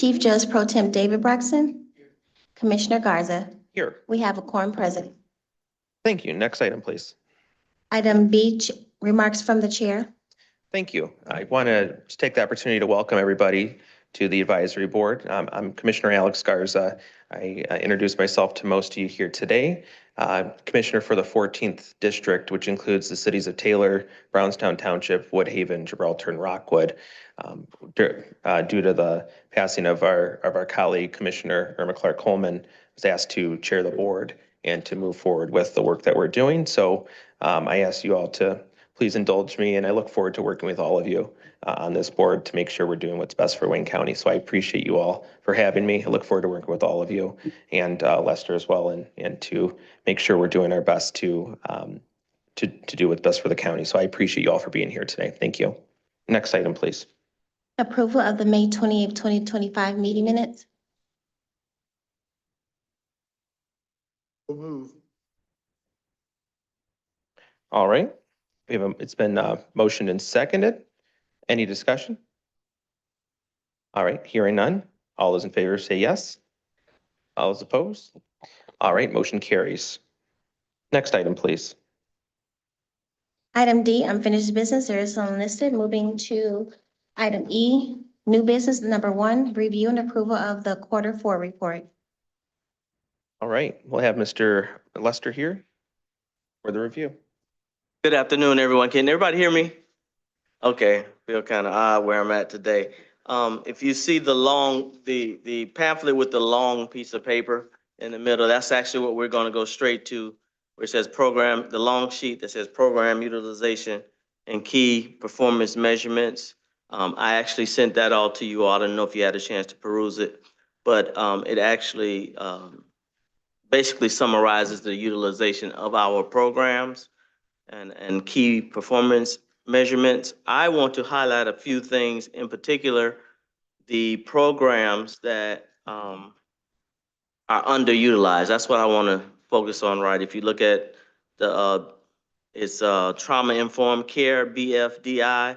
Chief Judge Pro Tem David Braxton. Commissioner Garza. Here. We have a quorum present. Thank you. Next item, please. Item B, remarks from the chair. Thank you. I want to take the opportunity to welcome everybody to the advisory board. I'm Commissioner Alex Garza. I introduced myself to most of you here today. Commissioner for the 14th District, which includes the cities of Taylor, Brownstown Township, Woodhaven, Gibraltar, and Rockwood. Due to the passing of our colleague, Commissioner Irma Clark Coleman, was asked to chair the board and to move forward with the work that we're doing. So I ask you all to please indulge me, and I look forward to working with all of you on this board to make sure we're doing what's best for Wayne County. So I appreciate you all for having me. I look forward to working with all of you and Lester as well, and to make sure we're doing our best to do what's best for the county. So I appreciate you all for being here today. Thank you. Next item, please. Approval of the May 28th, 2025 meeting minutes. All right. It's been motioned and seconded. Any discussion? All right, hearing none. All those in favor say yes. All those opposed? All right, motion carries. Next item, please. Item D, unfinished business. There is none listed. Moving to item E, new business number 1, review and approval of the Q4 report. All right, we'll have Mr. Lester here for the review. Good afternoon, everyone. Can everybody hear me? Okay, feel kind of odd where I'm at today. If you see the pamphlet with the long piece of paper in the middle, that's actually what we're going to go straight to, where it says program, the long sheet that says program utilization and key performance measurements. I actually sent that all to you all. I don't know if you had a chance to peruse it, but it actually basically summarizes the utilization of our programs and key performance measurements. I want to highlight a few things, in particular, the programs that are underutilized. That's what I want to focus on, right? If you look at it's Trauma Informed Care, BFDI,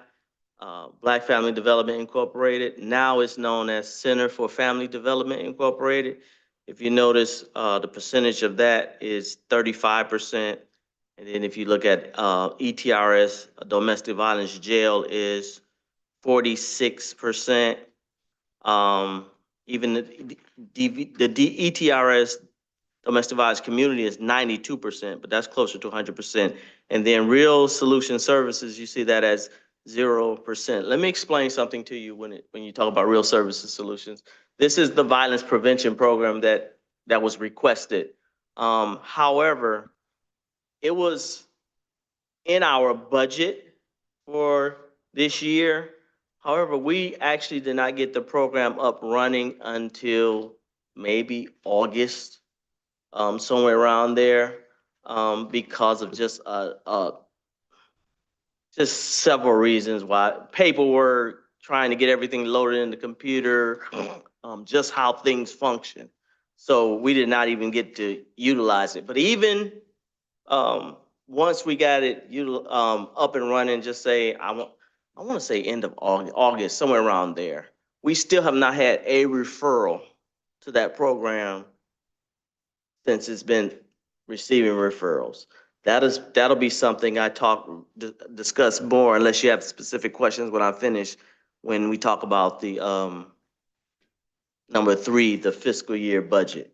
Black Family Development Incorporated. Now it's known as Center for Family Development Incorporated. If you notice, the percentage of that is 35%. And then if you look at ETRS, domestic violence jail, is 46%. Even the ETRS, domestic violence community, is 92%, but that's closer to 100%. And then real solution services, you see that as 0%. Let me explain something to you when you talk about real services solutions. This is the violence prevention program that was requested. However, it was in our budget for this year. However, we actually did not get the program up running until maybe August, somewhere around there, because of just several reasons why. Paperwork, trying to get everything loaded in the computer, just how things function. So we did not even get to utilize it. But even once we got it up and running, just say, I want to say end of August, somewhere around there, we still have not had a referral to that program since it's been receiving referrals. That'll be something I discuss more, unless you have specific questions when I finish, when we talk about the number 3, the fiscal year budget.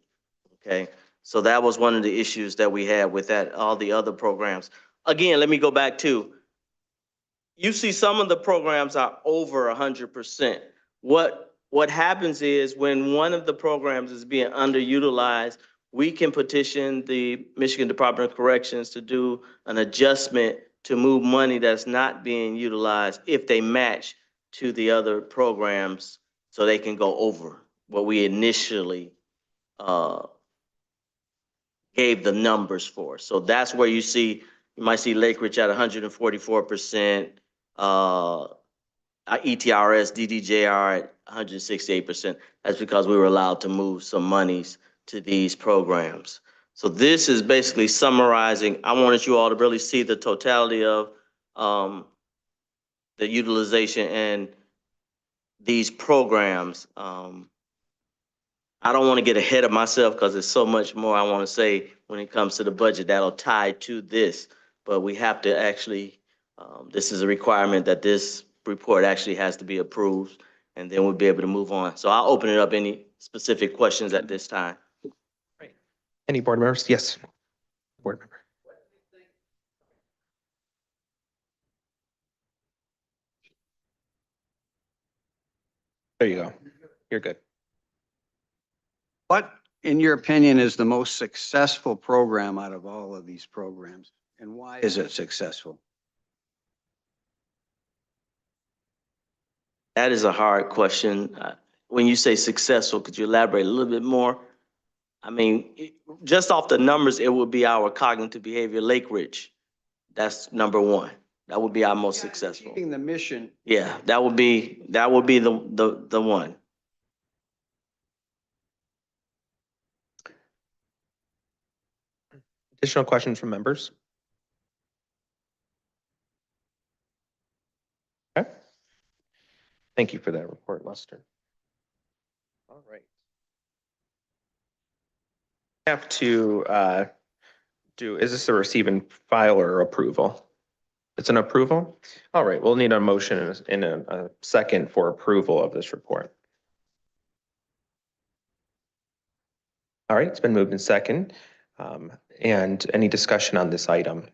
Okay. So that was one of the issues that we had with that, all the other programs. Again, let me go back to, you see some of the programs are over 100%. What happens is when one of the programs is being underutilized, we can petition the Michigan Department of Corrections to do an adjustment to move money that's not being utilized if they match to the other programs, so they can go over what we initially gave the numbers for. So that's where you might see Lake Ridge at 144%, ETRS, DDJR at 168%. That's because we were allowed to move some monies to these programs. So this is basically summarizing. I wanted you all to really see the totality of the utilization and these programs I don't want to get ahead of myself because there's so much more I want to say when it comes to the budget that'll tie to this. But we have to actually, this is a requirement that this report actually has to be approved, and then we'll be able to move on. So I'll open it up any specific questions at this time. Any board members? Yes. Board member. There you go. You're good. What, in your opinion, is the most successful program out of all of these programs? And why is it successful? That is a hard question. When you say successful, could you elaborate a little bit more? I mean, just off the numbers, it would be our cognitive behavior Lake Ridge. That's number one. That would be our most successful. Achieving the mission. Yeah, that would be the one. Additional questions from members? Okay. Thank you for that report, Lester. All right. Have to is this a receive and file or approval? It's an approval? All right, we'll need a motion in a second for approval of this report. All right, it's been moved in second. And any discussion on this item?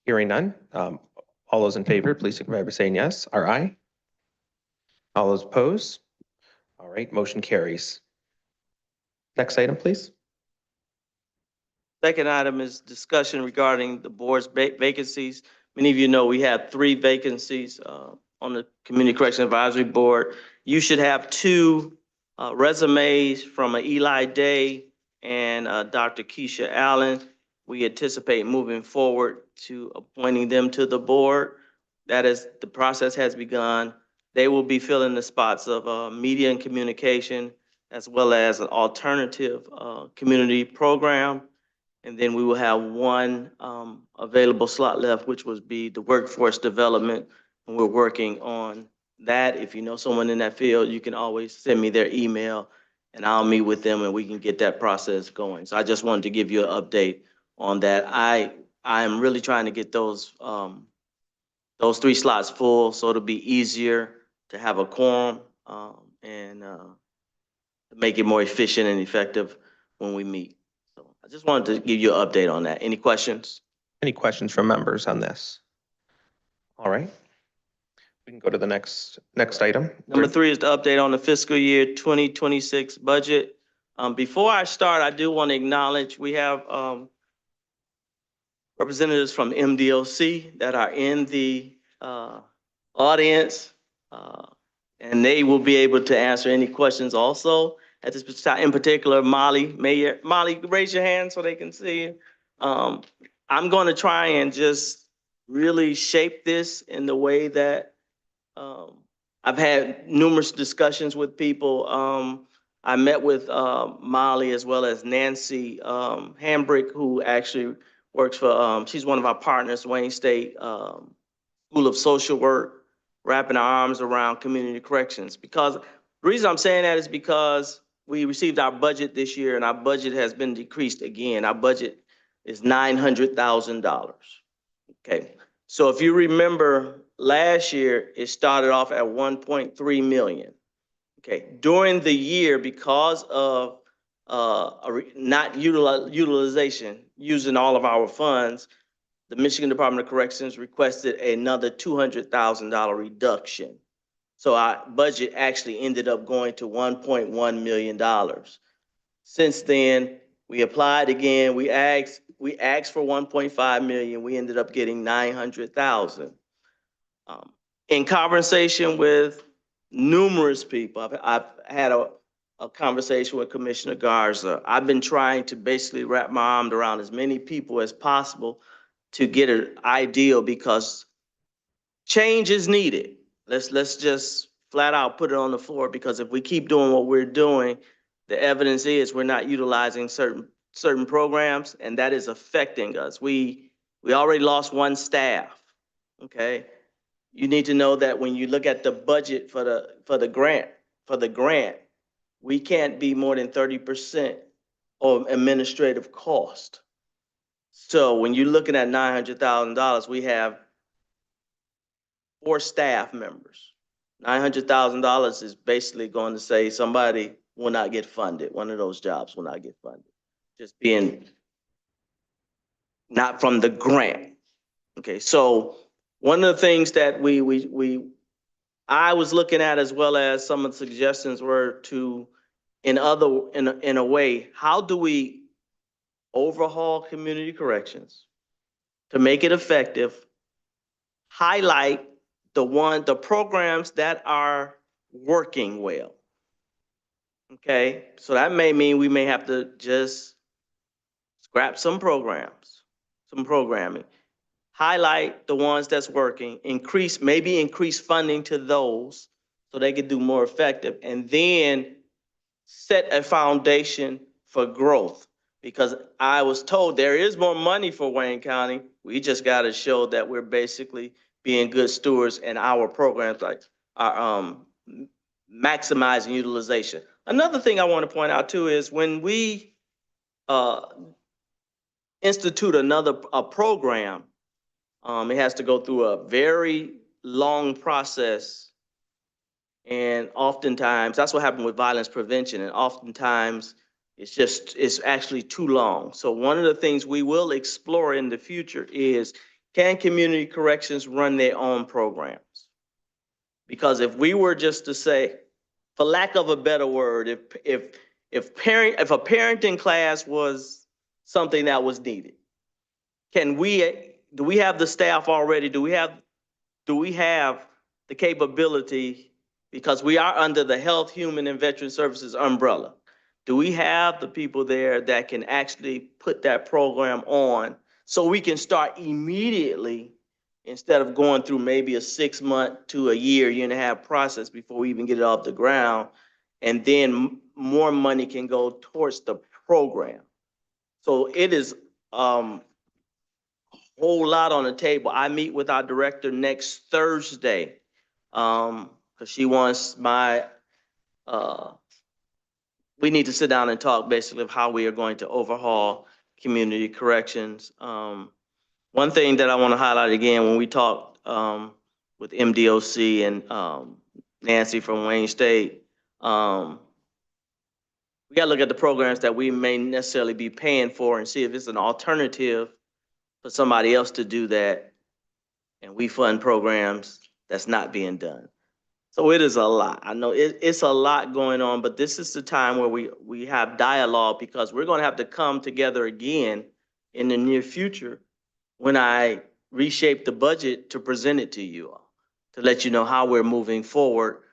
Hearing none. All those in favor, please signify by saying yes or aye. All those opposed? All right, motion carries. Next item, please. Second item is discussion regarding the board's vacancies. Many of you know we have 3 vacancies on the Community Correction Advisory Board. You should have 2 resumes from Eli Day and Dr. Keisha Allen. We anticipate moving forward to appointing them to the board. That is, the process has begun. They will be filling the spots of media and communication, as well as an alternative community program. And then we will have 1 available slot left, which would be the workforce development. And we're working on that. If you know someone in that field, you can always send me their email and I'll meet with them and we can get that process going. So I just wanted to give you an update on that. I am really trying to get those 3 slots full, so it'll be easier to have a quorum and make it more efficient and effective when we meet. So I just wanted to give you an update on that. Any questions? Any questions from members on this? All right. We can go to the next item. Number 3 is the update on the fiscal year 2026 budget. Before I start, I do want to acknowledge we have representatives from MDOC that are in the audience, and they will be able to answer any questions also. At this time, in particular, Molly, raise your hand so they can see you. I'm going to try and just really shape this in the way that I've had numerous discussions with people. I met with Molly as well as Nancy Hambrick, who actually works for, she's one of our partners, Wayne State School of Social Work, wrapping our arms around community corrections. Because the reason I'm saying that is because we received our budget this year and our budget has been decreased again. Our budget is $900,000. Okay, so if you remember last year, it started off at 1.3 million. Okay, during the year, because of not utilization, using all of our funds, the Michigan Department of Corrections requested another $200,000 reduction. So our budget actually ended up going to $1.1 million. Since then, we applied again. We asked for 1.5 million. We ended up getting 900,000. In conversation with numerous people, I've had a conversation with Commissioner Garza. I've been trying to basically wrap my arms around as many people as possible to get an ideal, because change is needed. Let's just flat out put it on the floor, because if we keep doing what we're doing, the evidence is we're not utilizing certain programs, and that is affecting us. We already lost 1 staff. Okay, you need to know that when you look at the budget for the grant, we can't be more than 30% of administrative cost. So when you're looking at $900,000, we have 4 staff members. $900,000 is basically going to say somebody will not get funded. One of those jobs will not get funded. Just being not from the grant. Okay, so one of the things that I was looking at, as well as some of the suggestions, were to, in a way, how do we overhaul community corrections to make it effective, highlight the programs that are working well. Okay, so that may mean we may have to just scrap some programs, some programming, highlight the ones that's working, maybe increase funding to those so they can do more effective, and then set a foundation for growth. Because I was told there is more money for Wayne County. We just got to show that we're basically being good stewards and our programs like are maximizing utilization. Another thing I want to point out too is when we institute a program, it has to go through a very long process. And oftentimes, that's what happened with violence prevention. And oftentimes, it's actually too long. So one of the things we will explore in the future is, can community corrections run their own programs? Because if we were just to say, for lack of a better word, if a parenting class was something that was needed, do we have the staff already? Do we have the capability, because we are under the Health, Human, and Veteran Services umbrella? Do we have the people there that can actually put that program on so we can start immediately, instead of going through maybe a 6-month to a year and a half process before we even get it off the ground, and then more money can go towards the program? So it is whole lot on the table. I meet with our director next Thursday, because she wants we need to sit down and talk basically of how we are going to overhaul community corrections. One thing that I want to highlight again, when we talked with MDOC and Nancy from Wayne State, we got to look at the programs that we may necessarily be paying for and see if it's an alternative for somebody else to do that, and we fund programs that's not being done. So it is a lot. I know it's a lot going on, but this is the time where we have dialogue, because we're going to have to come together again in the near future when I reshape the budget to present it to you all, to let you know how we're moving forward,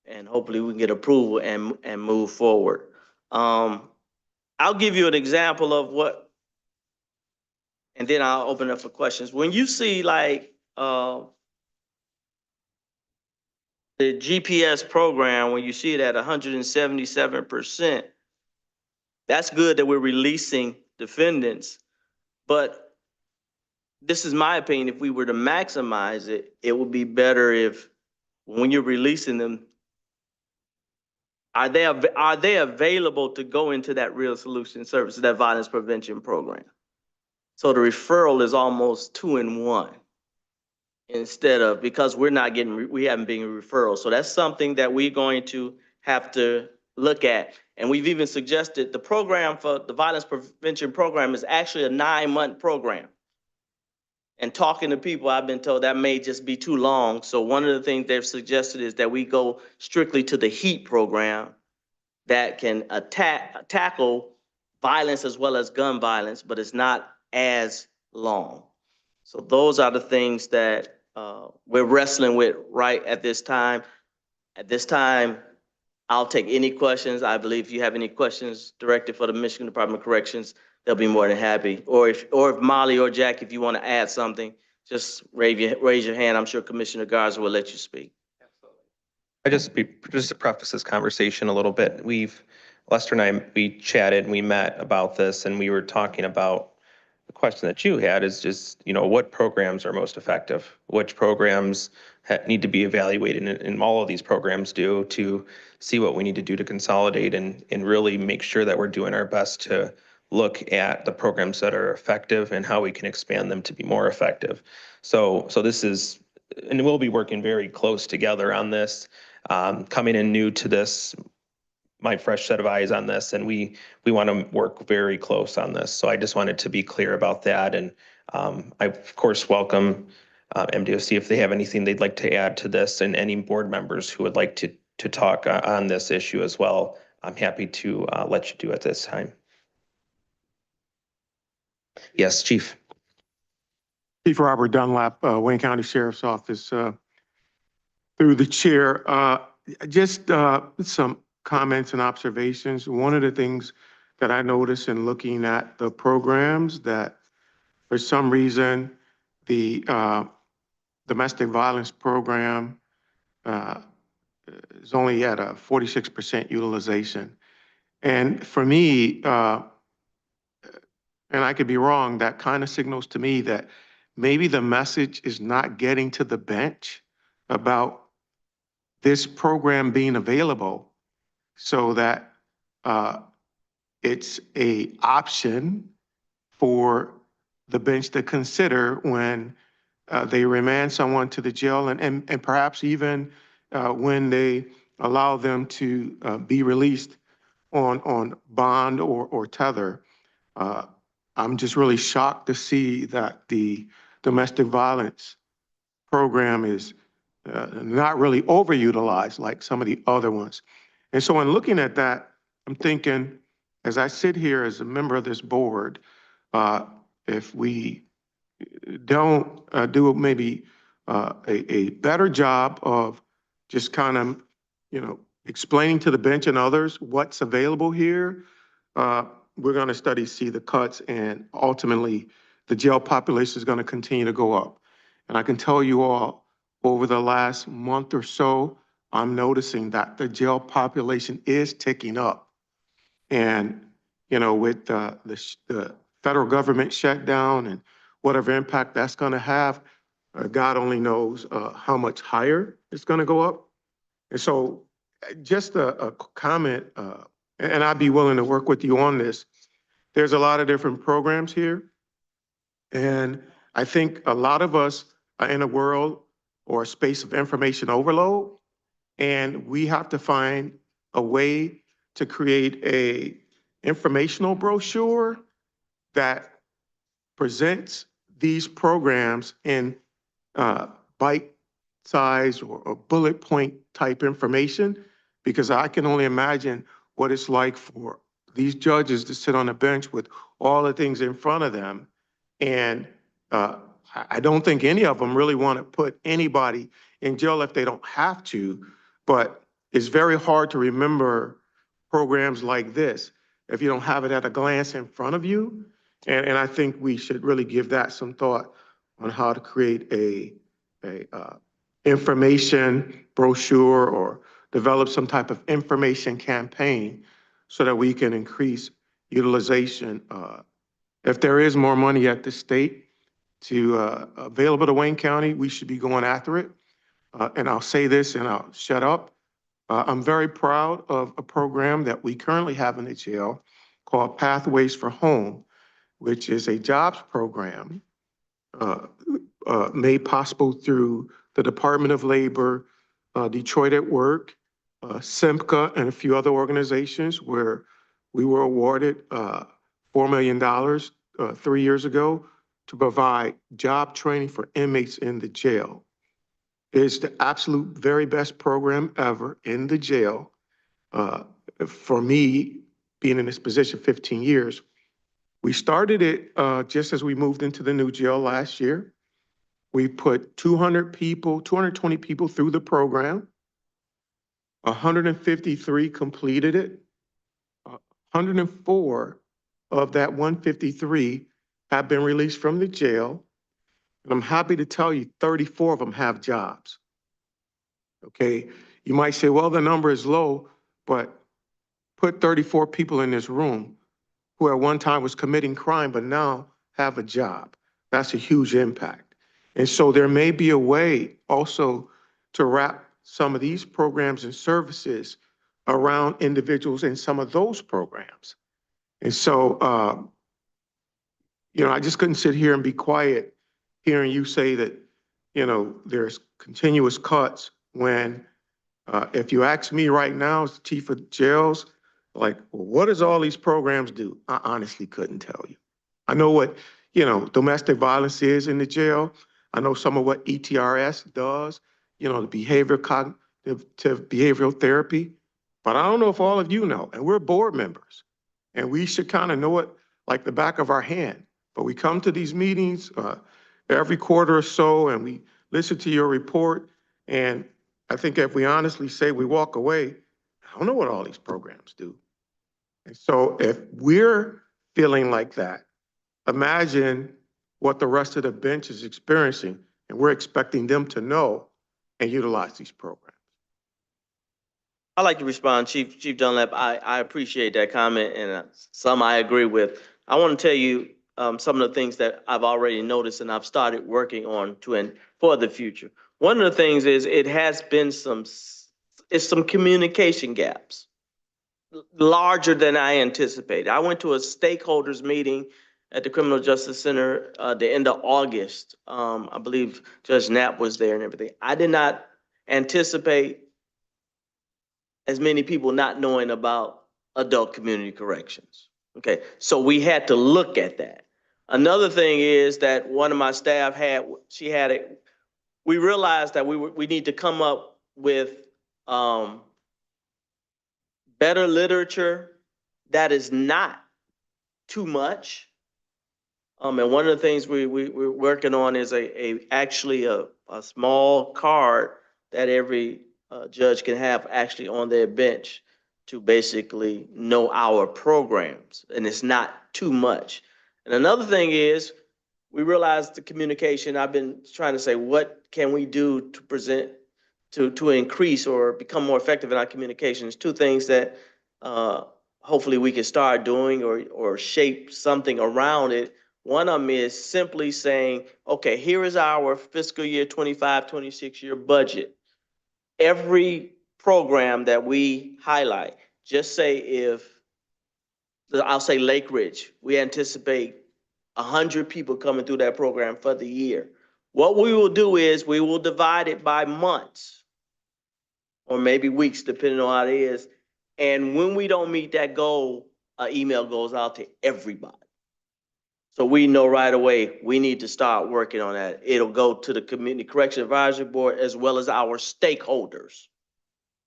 and hopefully we can get approval and move forward. I'll give you an example of what, and then I'll open up for questions. When you see like the GPS program, when you see it at 177%, that's good that we're releasing defendants. But this is my opinion, if we were to maximize it, it would be better if, when you're releasing them, are they available to go into that Real Solution Services, that violence prevention program? So the referral is almost 2 in 1. Instead of, because we haven't been referrals. So that's something that we're going to have to look at. And we've even suggested the program for the violence prevention program is actually a 9-month program. And talking to people, I've been told that may just be too long. So one of the things they've suggested is that we go strictly to the HEAT program that can tackle violence as well as gun violence, but it's not as long. So those are the things that we're wrestling with right at this time. At this time, I'll take any questions. I believe if you have any questions directed for the Michigan Department of Corrections, they'll be more than happy. Or if Molly or Jack, if you want to add something, just raise your hand. I'm sure Commissioner Garza will let you speak. Just to preface this conversation a little bit, Lester and I, we chatted and we met about this, and we were talking about the question that you had is just, what programs are most effective? Which programs need to be evaluated, and all of these programs do, to see what we need to do to consolidate and really make sure that we're doing our best to look at the programs that are effective and how we can expand them to be more effective. So this is, and we'll be working very close together on this, coming in new to this, my fresh set of eyes on this, and we want to work very close on this. So I just wanted to be clear about that. And I, of course, welcome MDOC if they have anything they'd like to add to this, and any board members who would like to talk on this issue as well. I'm happy to let you do it this time. Yes, Chief. Chief Robert Dunlap, Wayne County Sheriff's Office. Through the chair, just some comments and observations. One of the things that I noticed in looking at the programs, that for some reason, the domestic violence program is only at a 46% utilization. And for me, and I could be wrong, that kind of signals to me that maybe the message is not getting to the bench about this program being available, so that it's a option for the bench to consider when they remand someone to the jail, and perhaps even when they allow them to be released on bond or tether. I'm just really shocked to see that the domestic violence program is not really overutilized like some of the other ones. And so in looking at that, I'm thinking, as I sit here as a member of this board, if we don't do maybe a better job of just kind of, explaining to the bench and others what's available here, we're going to see the cuts, and ultimately the jail population is going to continue to go up. And I can tell you all, over the last month or so, I'm noticing that the jail population is ticking up. And, with the federal government shutdown and whatever impact that's going to have, God only knows how much higher it's going to go up. And so just a comment, and I'd be willing to work with you on this. There's a lot of different programs here. And I think a lot of us are in a world or a space of information overload. And we have to find a way to create a informational brochure that presents these programs in bite size or bullet point type information, because I can only imagine what it's like for these judges to sit on a bench with all the things in front of them. And I don't think any of them really want to put anybody in jail if they don't have to, but it's very hard to remember programs like this if you don't have it at a glance in front of you. And I think we should really give that some thought on how to create a information brochure or develop some type of information campaign so that we can increase utilization. If there is more money at the state available to Wayne County, we should be going after it. And I'll say this and I'll shut up. I'm very proud of a program that we currently have in the jail called Pathways for Home, which is a jobs program made possible through the Department of Labor, Detroit at Work, SEMCA, and a few other organizations, where we were awarded $4 million 3 years ago to provide job training for inmates in the jail. It's the absolute very best program ever in the jail. For me, being in this position 15 years, we started it just as we moved into the new jail last year. We put 220 people through the program. 153 completed it. 104 of that 153 have been released from the jail. And I'm happy to tell you 34 of them have jobs. Okay, you might say, well, the number is low, but put 34 people in this room who at one time was committing crime, but now have a job. That's a huge impact. And so there may be a way also to wrap some of these programs and services around individuals in some of those programs. And so, I just couldn't sit here and be quiet hearing you say that, there's continuous cuts when, if you ask me right now as the chief of jails, like, well, what does all these programs do? I honestly couldn't tell you. I know what, domestic violence is in the jail. I know some of what ETRS does, the cognitive behavioral therapy. But I don't know if all of you know, and we're board members, and we should kind of know it like the back of our hand. But we come to these meetings every quarter or so, and we listen to your report. And I think if we honestly say we walk away, I don't know what all these programs do. And so if we're feeling like that, imagine what the rest of the bench is experiencing, and we're expecting them to know and utilize these programs. I'd like to respond, Chief Dunlap. I appreciate that comment, and some I agree with. I want to tell you some of the things that I've already noticed and I've started working on for the future. One of the things is it has been some communication gaps, larger than I anticipated. I went to a stakeholders meeting at the Criminal Justice Center the end of August. I believe Judge Knapp was there and everything. I did not anticipate as many people not knowing about adult community corrections. Okay, so we had to look at that. Another thing is that one of my staff we realized that we need to come up with better literature that is not too much. And one of the things we're working on is actually a small card that every judge can have actually on their bench to basically know our programs, and it's not too much. And another thing is, we realized the communication. I've been trying to say, what can we do to present, to increase or become more effective in our communications? Two things that hopefully we can start doing or shape something around it. One of them is simply saying, okay, here is our fiscal year 25, 26 year budget. Every program that we highlight, just say I'll say Lake Ridge, we anticipate 100 people coming through that program for the year. What we will do is we will divide it by months or maybe weeks, depending on how it is. And when we don't meet that goal, an email goes out to everybody. So we know right away we need to start working on that. It'll go to the Community Correction Advisory Board as well as our stakeholders.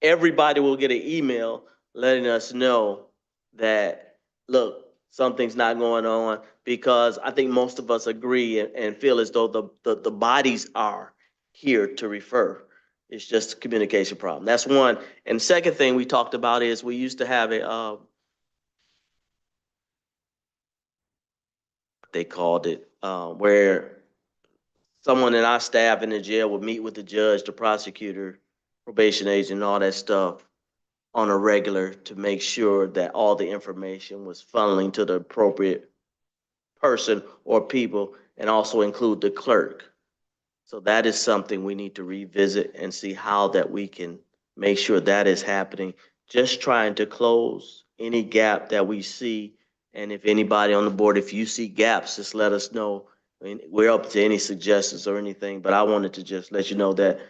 Everybody will get an email letting us know that, look, something's not going on, because I think most of us agree and feel as though the bodies are here to refer. It's just a communication problem. That's one. And the second thing we talked about is we used to have they called it, where someone in our staff in the jail would meet with the judge, the prosecutor, probation agent, all that stuff on a regular to make sure that all the information was funneling to the appropriate person or people, and also include the clerk. So that is something we need to revisit and see how that we can make sure that is happening. Just trying to close any gap that we see. And if anybody on the board, if you see gaps, just let us know. I mean, we're up to any suggestions or anything, but I wanted to just let you know that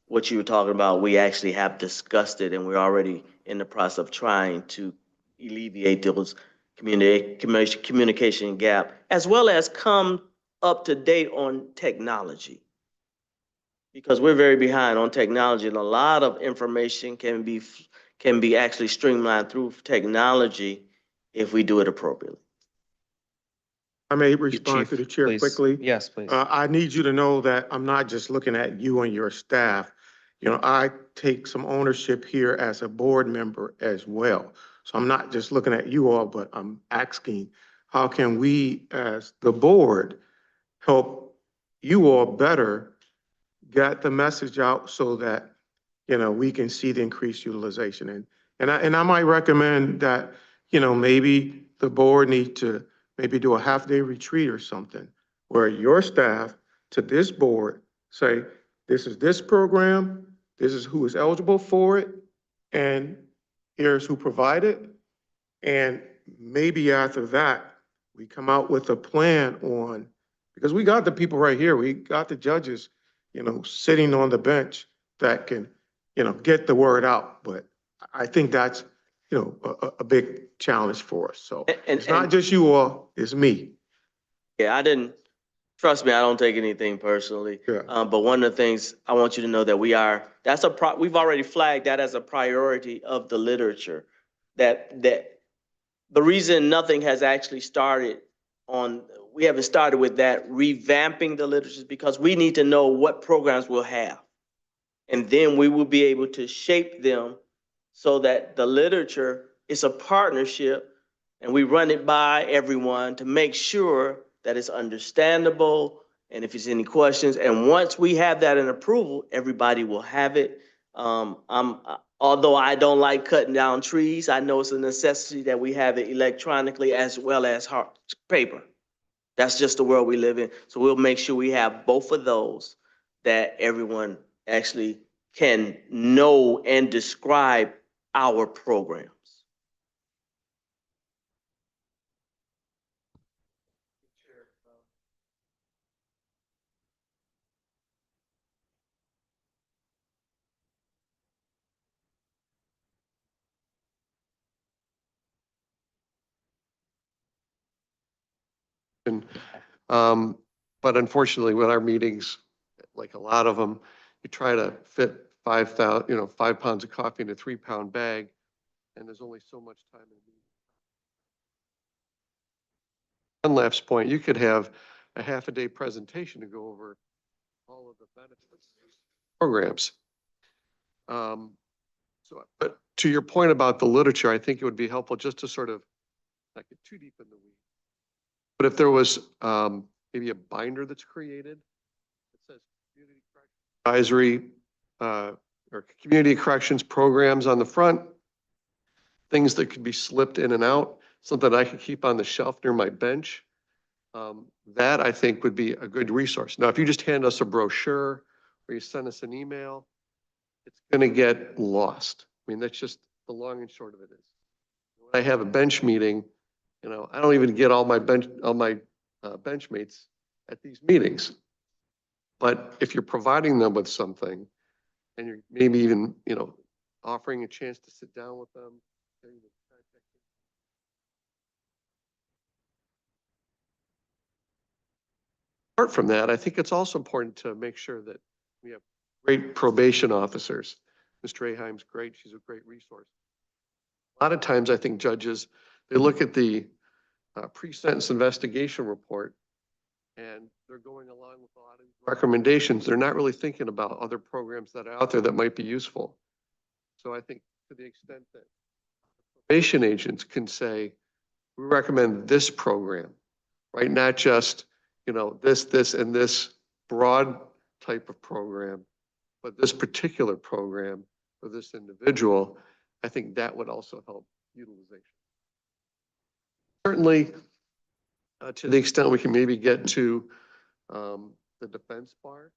what you were talking about, we actually have discussed it, and we're already in the process of trying to alleviate those communication gap, as well as come up to date on technology. Because we're very behind on technology, and a lot of information can be actually streamlined through technology if we do it appropriately. I may respond Chief, to the chair please. quickly. Yes, please. I need you to know that I'm not just looking at you and your staff. I take some ownership here as a board member as well. So I'm not just looking at you all, but I'm asking, how can we as the board help you all better get the message out so that, we can see the increased utilization? And I might recommend that, maybe the board need to maybe do a half-day retreat or something, where your staff to this board say, this is this program, this is who is eligible for it, and here's who provided. And maybe after that, we come out with a plan on, because we got the people right here, we got the judges, sitting on the bench that can, get the word out. But I think that's, a big challenge for us. So it's not just you all, it's me. Yeah, trust me, I don't take anything personally. Yeah. But one of the things I want you to know that we've already flagged that as a priority of the literature. That the reason nothing has actually started we haven't started with that revamping the literature is because we need to know what programs we'll have. And then we will be able to shape them so that the literature is a partnership and we run it by everyone to make sure that it's understandable and if there's any questions. And once we have that in approval, everybody will have it. Although I don't like cutting down trees, I know it's a necessity that we have it electronically as well as hard paper. That's just the world we live in. So we'll make sure we have both of those, that everyone actually can know and describe our programs. But unfortunately, with our meetings, like a lot of them, you try to fit 5 pounds of coffee in a 3-pound bag, and there's only so much time in the meeting. One last point, you could have a half-a-day presentation to go over all of the benefits of these programs. But to your point about the literature, I think it would be helpful just to sort of not get too deep in the weeds. But if there was maybe a binder that's created that says community corrections advisory or community corrections programs on the front, things that could be slipped in and out, something I could keep on the shelf near my bench, that I think would be a good resource. Now, if you just hand us a brochure or you send us an email, it's going to get lost. I mean, that's just the long and short of it is. When I have a bench meeting, I don't even get all my benchmates at these meetings. But if you're providing them with something and you're maybe even, offering a chance to sit down with them, apart from that, I think it's also important to make sure that we have great probation officers. Ms. Draheim's great. She's a great resource. A lot of times I think judges, they look at the pre-sentence investigation report and they're going along with a lot of recommendations. They're not really thinking about other programs that are out there that might be useful. So I think to the extent that probation agents can say, we recommend this program, right? Not just, this, and this broad type of program, but this particular program for this individual, I think that would also help utilization. Certainly, to the extent we can maybe get to the defense bar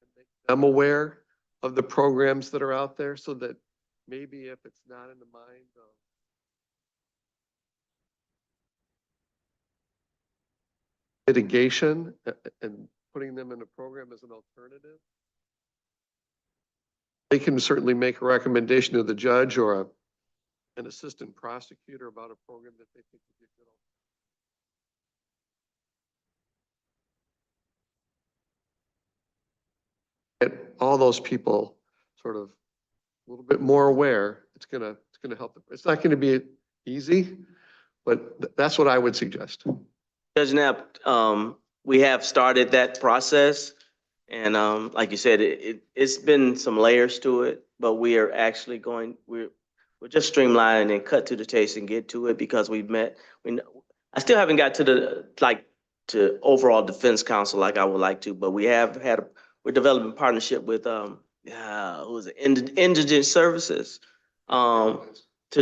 and make them aware of the programs that are out there so that maybe if it's not in the mind of mitigation and putting them in a program as an alternative, they can certainly make a recommendation to the judge or an assistant prosecutor about a program that they think would be a good alternative. Get all those people sort of a little bit more aware. It's gonna help them. It's not going to be easy, but that's what I would suggest. Judge Knapp, we have started that process. And like you said, it's been some layers to it, but we are actually we're just streamlining and cut to the chase and get to it because I still haven't got to to overall defense counsel like I would like to, but we're developing a partnership with, who is it, Indigent Services, to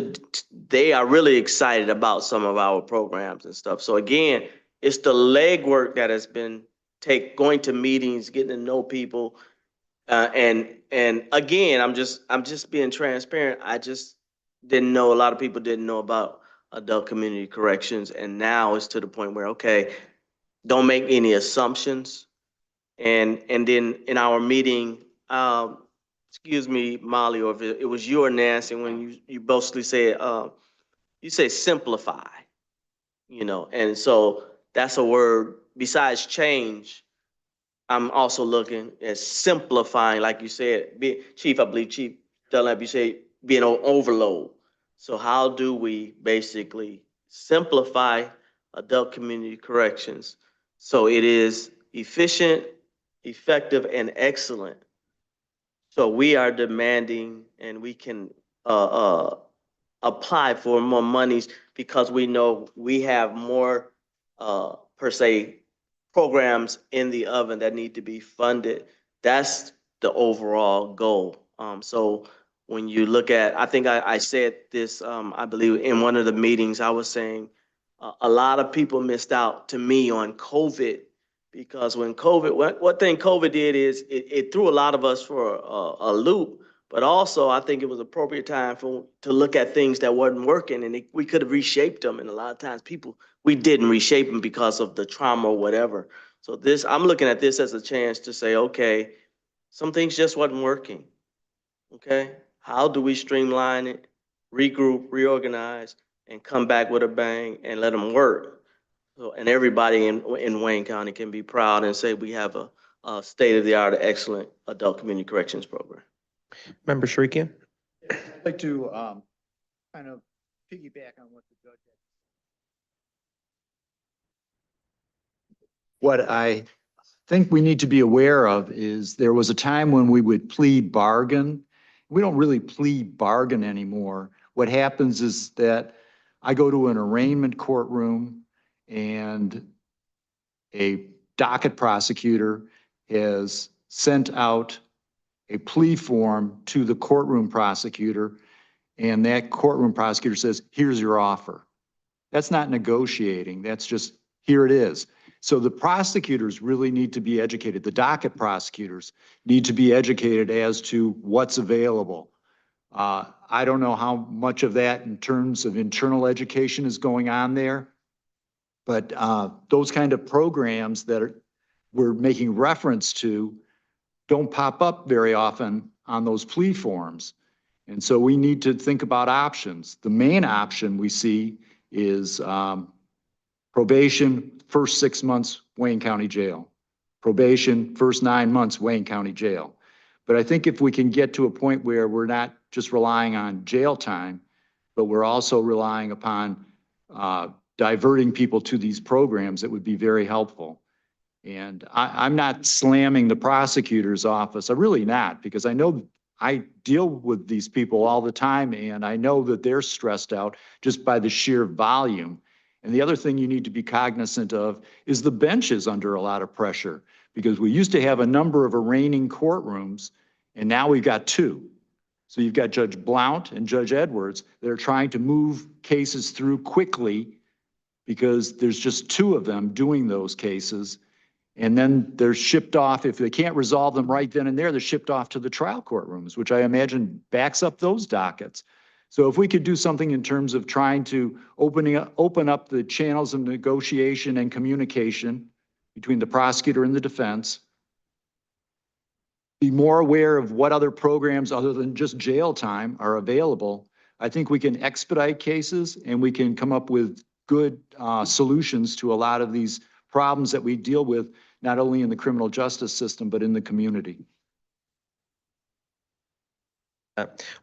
they are really excited about some of our programs and stuff. So again, it's the legwork that has been going to meetings, getting to know people. And again, I'm just being transparent. I just didn't know, a lot of people didn't know about adult community corrections. And now it's to the point where, okay, don't make any assumptions. And then in our meeting, excuse me, Molly, or if it was you or Nancy, when you basically said, you say simplify, and so that's a word. Besides change, I'm also looking at simplifying, like you said, Chief, I believe Chief Dunlap, you say being on overload. So how do we basically simplify adult community corrections so it is efficient, effective, and excellent? So we are demanding, and we can apply for more monies because we know we have more, per se, programs in the oven that need to be funded. That's the overall goal. So when you look at, I think I said this, I believe in one of the meetings, I was saying a lot of people missed out to me on COVID, because when COVID, what thing COVID did is it threw a lot of us for a loop. But also, I think it was appropriate time to look at things that wasn't working, and we could have reshaped them. And a lot of times we didn't reshape them because of the trauma or whatever. So I'm looking at this as a chance to say, okay, some things just wasn't working. Okay, how do we streamline it, regroup, reorganize, and come back with a bang and let them work? So, and everybody in Wayne County can be proud and say we have a state-of-the-art, excellent adult community corrections program. Member Sharikian? I'd like to kind of piggyback on what the judge had. What I think we need to be aware of is there was a time when we would plead bargain. We don't really plead bargain anymore. What happens is that I go to an arraignment courtroom and a docket prosecutor has sent out a plea form to the courtroom prosecutor, and that courtroom prosecutor says, here's your offer. That's not negotiating. That's just, here it is. So the prosecutors really need to be educated. The docket prosecutors need to be educated as to what's available. I don't know how much of that in terms of internal education is going on there, but those kind of programs that we're making reference to don't pop up very often on those plea forms. And so we need to think about options. The main option we see is probation, first 6 months, Wayne County Jail. Probation, first 9 months, Wayne County Jail. But I think if we can get to a point where we're not just relying on jail time, but we're also relying upon diverting people to these programs, it would be very helpful. And I'm not slamming the prosecutor's office. I'm really not, because I know I deal with these people all the time, and I know that they're stressed out just by the sheer volume. And the other thing you need to be cognizant of is the bench is under a lot of pressure, because we used to have a number of arraigning courtrooms, and now we've got 2. So you've got Judge Blount and Judge Edwards that are trying to move cases through quickly because there's just 2 of them doing those cases. And then they're shipped off. If they can't resolve them right then and there, they're shipped off to the trial courtrooms, which I imagine backs up those dockets. So if we could do something in terms of trying to open up the channels of negotiation and communication between the prosecutor and the defense, be more aware of what other programs other than just jail time are available, I think we can expedite cases and we can come up with good solutions to a lot of these problems that we deal with, not only in the criminal justice system, but in the community.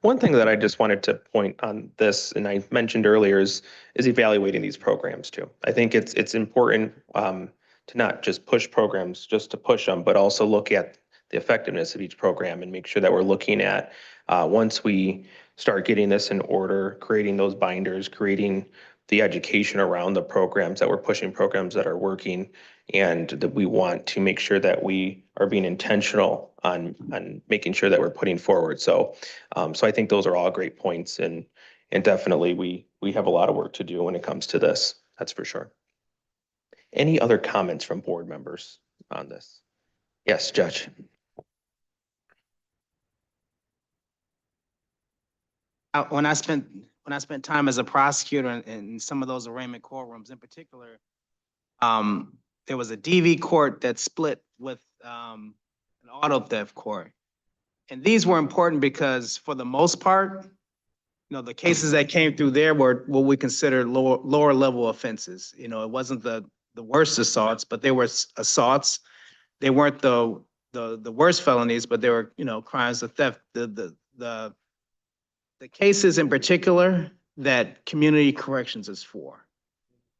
One thing that I just wanted to point on this, and I mentioned earlier, is evaluating these programs too. I think it's important to not just push programs just to push them, but also look at the effectiveness of each program and make sure that we're looking at, once we start getting this in order, creating those binders, creating the education around the programs, that we're pushing programs that are working, and that we want to make sure that we are being intentional on making sure that we're putting forward. So I think those are all great points, and And definitely, we have a lot of work to do when it comes to this, that's for sure. Any other comments from board members on this? Yes, Judge. When I spent time as a prosecutor in some of those arraignment courtrooms in particular, there was a DV court that split with an auto theft court. And these were important because for the most part, the cases that came through there were what we consider lower level offenses. It wasn't the worst assaults, but they were assaults. They weren't the worst felonies, but they were, crimes of theft. The cases in particular that community corrections is for,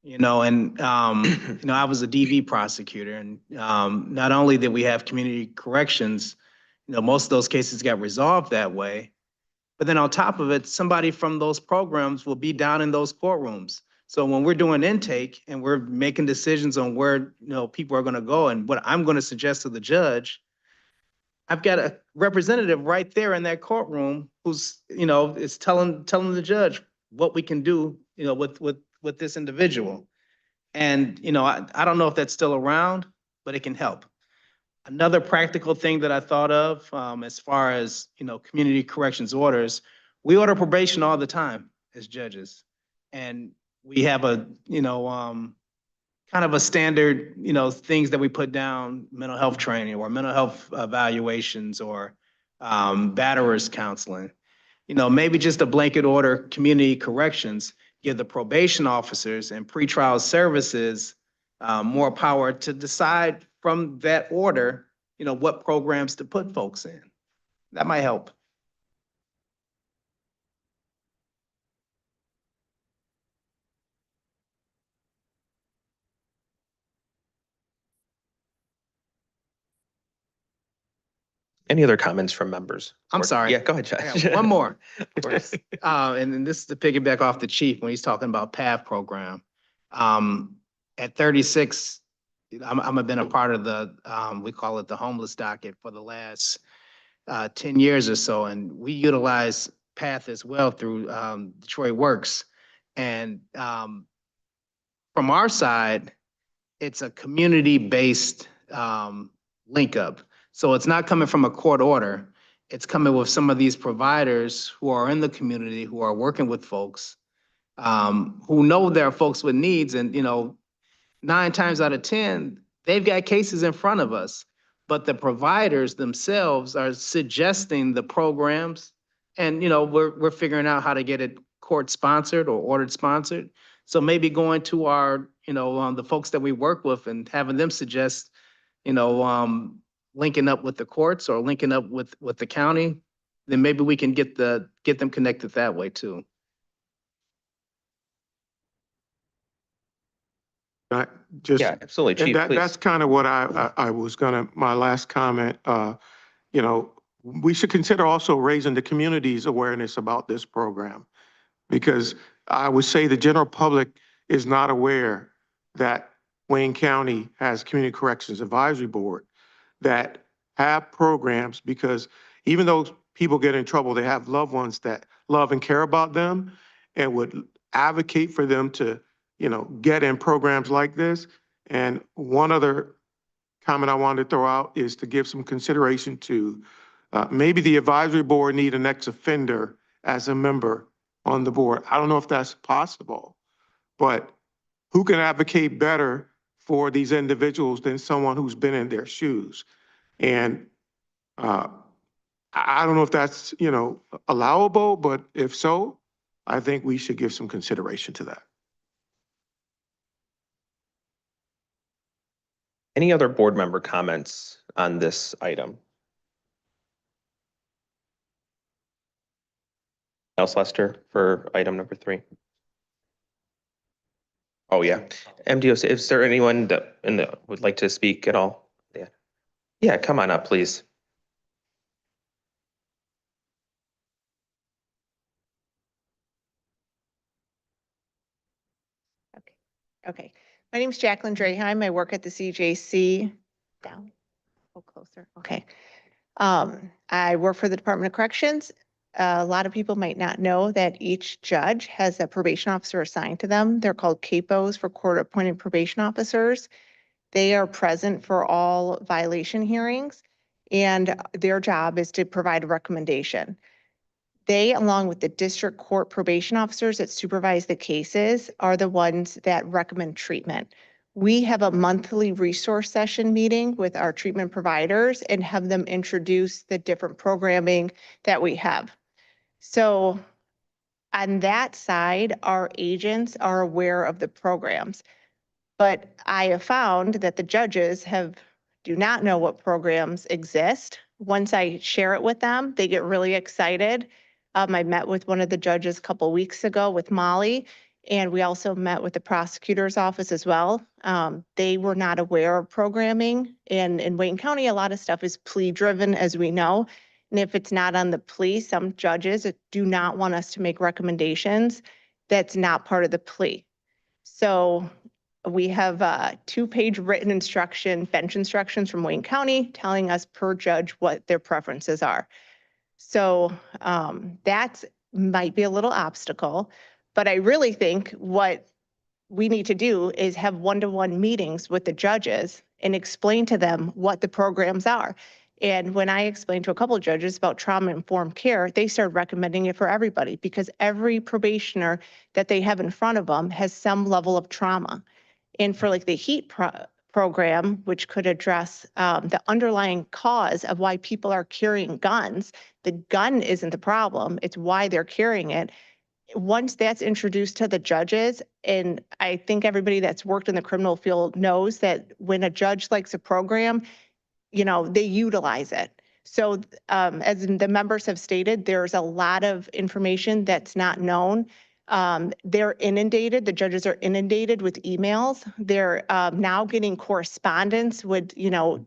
and, I was a DV prosecutor, and not only did we have community corrections, most of those cases got resolved that way, but then on top of it, somebody from those programs will be down in those courtrooms. So when we're doing intake and we're making decisions on where, people are gonna go and what I'm gonna suggest to the judge, I've got a representative right there in that courtroom who's, is telling the judge what we can do, with this individual. And, I don't know if that's still around, but it can help. Another practical thing that I thought of, as far as, community corrections orders, we order probation all the time as judges. And we have a, kind of a standard, things that we put down, mental health training or mental health evaluations or batterers counseling. Maybe just a blanket order, community corrections, give the probation officers and pretrial services more power to decide from that order, what programs to put folks in. That might help. Any other comments from members? I'm sorry. Yeah, go ahead, I Judge. got one more. Of course. And then this is to piggyback off the chief when he's talking about PATH program. At 36, I've been a part of the, we call it the homeless docket for the last 10 years or so. And we utilize PATH as well through Detroit Works. And from our side, it's a community-based link up. So it's not coming from a court order. It's coming with some of these providers who are in the community, who are working with folks, who know there are folks with needs. And, 9 times out of 10, they've got cases in front of us. But the providers themselves are suggesting the programs. And, we're figuring out how to get it court sponsored or ordered sponsored. So maybe going to our, the folks that we work with and having them suggest, linking up with the courts or linking up with the county, then maybe we can get them connected that way too. Just, Yeah, absolutely, and Chief, that's please. kind of what I was my last comment, we should consider also raising the community's awareness about this program. Because I would say the general public is not aware that Wayne County has Community Corrections Advisory Board that have programs, because even though people get in trouble, they have loved ones that love and care about them and would advocate for them to, get in programs like this. And one other comment I wanted to throw out is to give some consideration to maybe the advisory board need an ex-offender as a member on the board. I don't know if that's possible, but who can advocate better for these individuals than someone who's been in their shoes? And I don't know if that's, allowable, but if so, I think we should give some consideration to that. Any other board member comments on this item? Else, Lester, for item number 3? Oh, yeah. MDOC, is there anyone that would like to speak at all? Yeah. Yeah, come on up, please. Okay. My name is Jacqueline Draheim. I work at the CJC. Down. Oh, closer. Okay. I work for the Department of Corrections. a lot of people might not know that each judge has a probation officer assigned to them. They're called CAPOs, for court-appointed probation officers. They are present for all violation hearings, and their job is to provide a recommendation. They, along with the district court probation officers that supervise the cases, are the ones that recommend treatment. We have a monthly resource session meeting with our treatment providers and have them introduce the different programming that we have. So on that side, our agents are aware of the programs. But I have found that the judges do not know what programs exist. Once I share it with them, they get really excited. I met with one of the judges a couple weeks ago with Molly, and we also met with the prosecutor's office as well. They were not aware of programming, and in Wayne County, a lot of stuff is plea driven, as we know. And if it's not on the plea, some judges do not want us to make recommendations that's not part of the plea. So we have a 2-page written instruction, bench instructions from Wayne County telling us per judge what their preferences are. So that might be a little obstacle, but I really think what we need to do is have one-to-one meetings with the judges and explain to them what the programs are. And when I explained to a couple of judges about trauma-informed care, they started recommending it for everybody because every probationer that they have in front of them has some level of trauma. And for like the HEAT program, which could address the underlying cause of why people are carrying guns, the gun isn't the problem, it's why they're carrying it. Once that's introduced to the judges, and I think everybody that's worked in the criminal field knows that when a judge likes a program, you know, they utilize it. So as the members have stated, there's a lot of information that's not known. They're inundated, the judges are inundated with emails. They're now getting correspondence with, you know,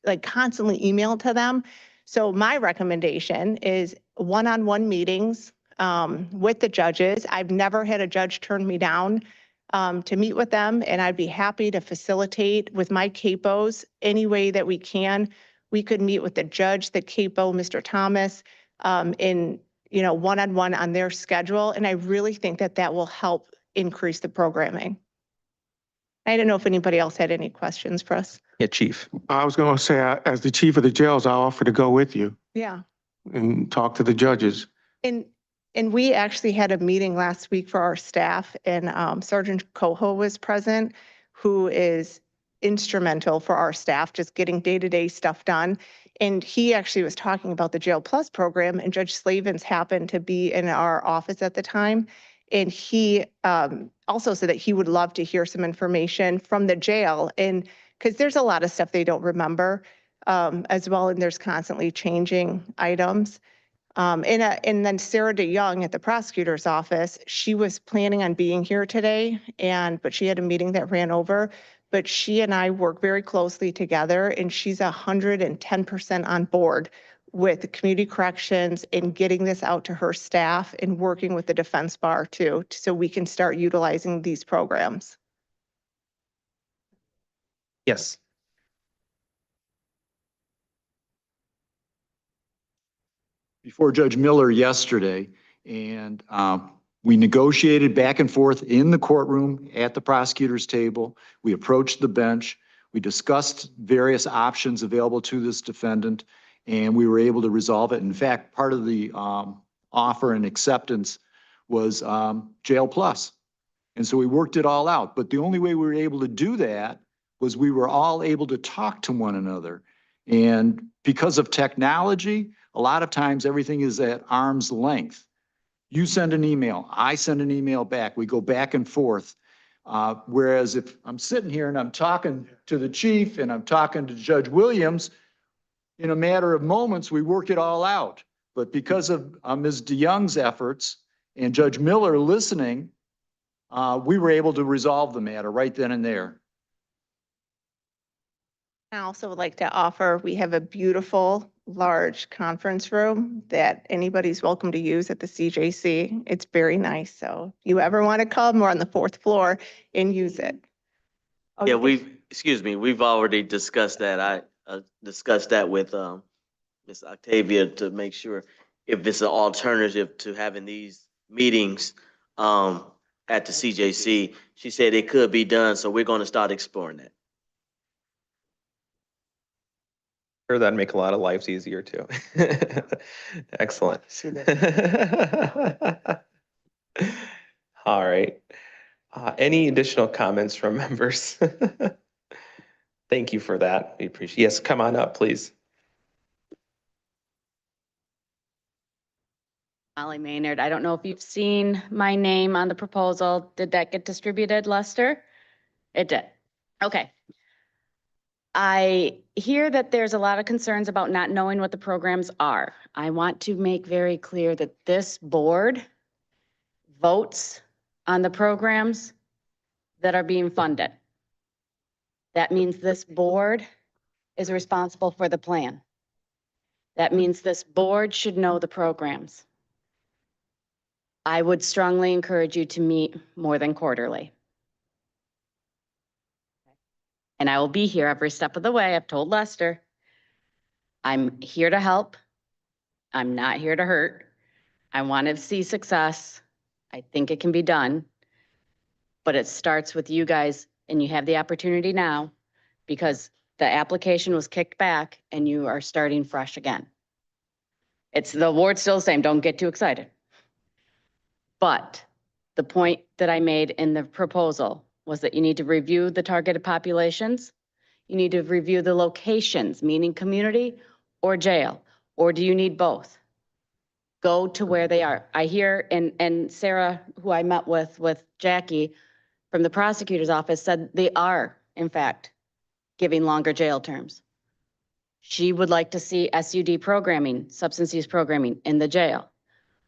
like constantly emailed to them. So my recommendation is one-on-one meetings with the judges. I've never had a judge turn me down to meet with them, and I'd be happy to facilitate with my CAPOs any way that we can. We could meet with the judge, the CAPO, Mr. Thomas, in, you know, one-on-one on their schedule. And I really think that that will help increase the programming. I don't know if anybody else had any questions for us. Yeah, Chief. I was going to say, as the chief of the jails, I offer to go with you Yeah. and talk to the judges. And we actually had a meeting last week for our staff, and Sergeant Coho was present, who is instrumental for our staff, just getting day-to-day stuff done. And he actually was talking about the Jail Plus program, and Judge Slavens happened to be in our office at the time. And he also said that he would love to hear some information from the jail, and because there's a lot of stuff they don't remember as well, and there's constantly changing items. And then Sarah DeYoung at the prosecutor's office, she was planning on being here today, but she had a meeting that ran over. But she and I work very closely together, and she's 110% on board with community corrections and getting this out to her staff and working with the defense bar too, so we can start utilizing these programs. Yes. Before Judge Miller yesterday, and we negotiated back and forth in the courtroom at the prosecutor's table. We approached the bench. We discussed various options available to this defendant, and we were able to resolve it. In fact, part of the offer and acceptance was Jail Plus. And so we worked it all out. But the only way we were able to do that was we were all able to talk to one another. And because of technology, a lot of times everything is at arm's length. You send an email, I send an email back, we go back and forth. Whereas if I'm sitting here and I'm talking to the chief and I'm talking to Judge Williams, in a matter of moments, we work it all out. But because of Ms. DeYoung's efforts and Judge Miller listening, we were able to resolve the matter right then and there. I also would like to offer, we have a beautiful, large conference room that anybody's welcome to use at the CJC. It's very nice. So if you ever want to come, we're on the 4th floor and use it. Oh, Yeah, you can- we've already discussed that. I discussed that with Ms. Octavia to make sure. if it's an alternative to having these meetings at the CJC. She said it could be done, so we're going to start exploring that. Sure, that'd make a lot of lives easier too. Excellent. All right. Any additional comments from members? Thank you for that. We appreciate. Yes, come on up, please. Molly Maynard. I don't know if you've seen my name on the proposal. Did that get distributed, Lester? It did. Okay. I hear that there's a lot of concerns about not knowing what the programs are. I want to make very clear that this board votes on the programs that are being funded. That means this board is responsible for the plan. That means this board should know the programs. I would strongly encourage you to meet more than quarterly. And I will be here every step of the way. I've told Lester, I'm here to help. I'm not here to hurt. I want to see success. I think it can be done. But it starts with you guys, and you have the opportunity now because the application was kicked back and you are starting fresh again. It's the award's still the same. Don't get too excited. But the point that I made in the proposal was that you need to review the targeted populations. You need to review the locations, meaning community or jail, or do you need both? Go to where they are. I hear, and Sarah, who I met with Jackie from the prosecutor's office, said they are, in fact, giving longer jail terms. She would like to see SUD programming, substance use programming in the jail.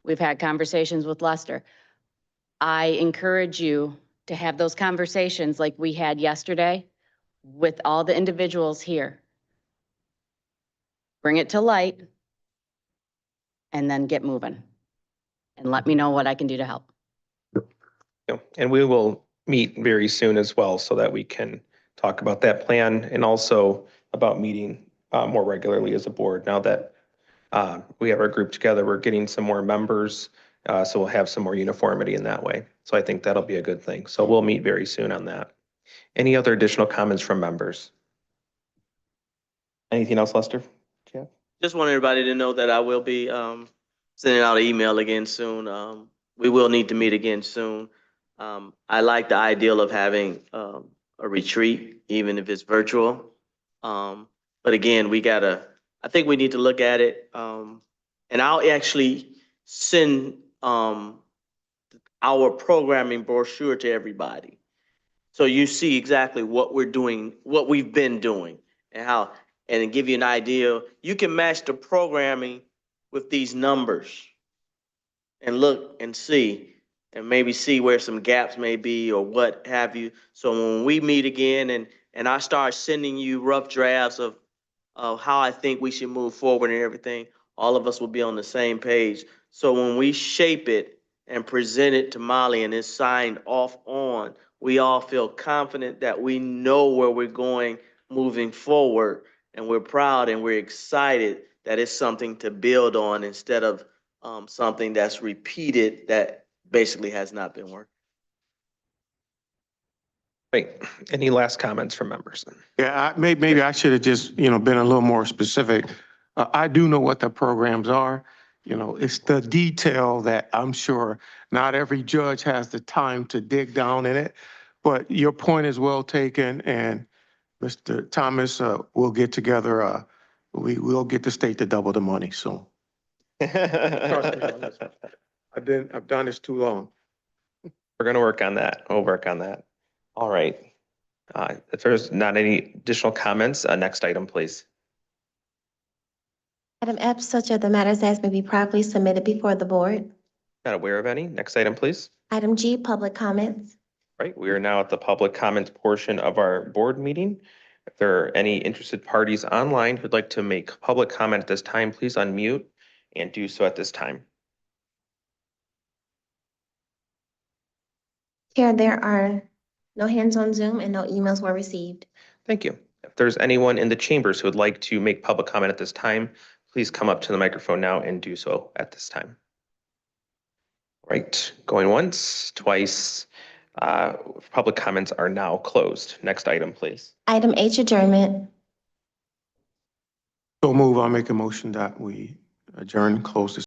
We've had conversations with Lester. I encourage you to have those conversations like we had yesterday with all the individuals here. Bring it to light and then get moving. And let me know what I can do to help. And we will meet very soon as well so that we can talk about that plan and also about meeting more regularly as a board. Now that we have our group together, we're getting some more members, so we'll have some more uniformity in that way. So I think that'll be a good thing. So we'll meet very soon on that. Any other additional comments from members? Anything else, Lester? Yeah. Just want everybody to know that I will be sending out an email again soon. We will need to meet again soon. I like the ideal of having a retreat, even if it's virtual. But again, I think we need to look at it. And I'll actually send our programming brochure to everybody. So you see exactly what we're doing, what we've been doing, and how, and to give you an idea, you can match the programming with these numbers and look and see, and maybe see where some gaps may be or what have you. So when we meet again and I start sending you rough drafts of how I think we should move forward and everything, all of us will be on the same page. So when we shape it and present it to Molly and it's signed off on, we all feel confident that we know where we're going moving forward, and we're proud and we're excited that it's something to build on instead of something that's repeated that basically has not been working. Great. Any last comments from members? Yeah, maybe I should have just, been a little more specific. I do know what the programs are. It's the detail that I'm sure not every judge has the time to dig down in it. But your point is well taken, and Mr. Thomas, we'll get together. We'll get the state to double the money soon. Trust me on this one. I've done this too long. We're going to work on that. We'll work on that. All right. If there's not any additional comments, next item, please. Item F, such are the matters as may be properly submitted before the board. Not aware of any. Next item, please. Item G, public comments. Right. We are now at the public comments portion of our board meeting. If there are any interested parties online who'd like to make public comment at this time, please unmute and do so at this time. Chair, there are no hands on Zoom and no emails were received. Thank you. If there's anyone in the chambers who would like to make public comment at this time, please come up to the microphone now and do so at this time. Right, going once, twice. Public comments are now closed. Next item, please. Item H, adjournment. So move, I'll make a motion that we adjourn, close this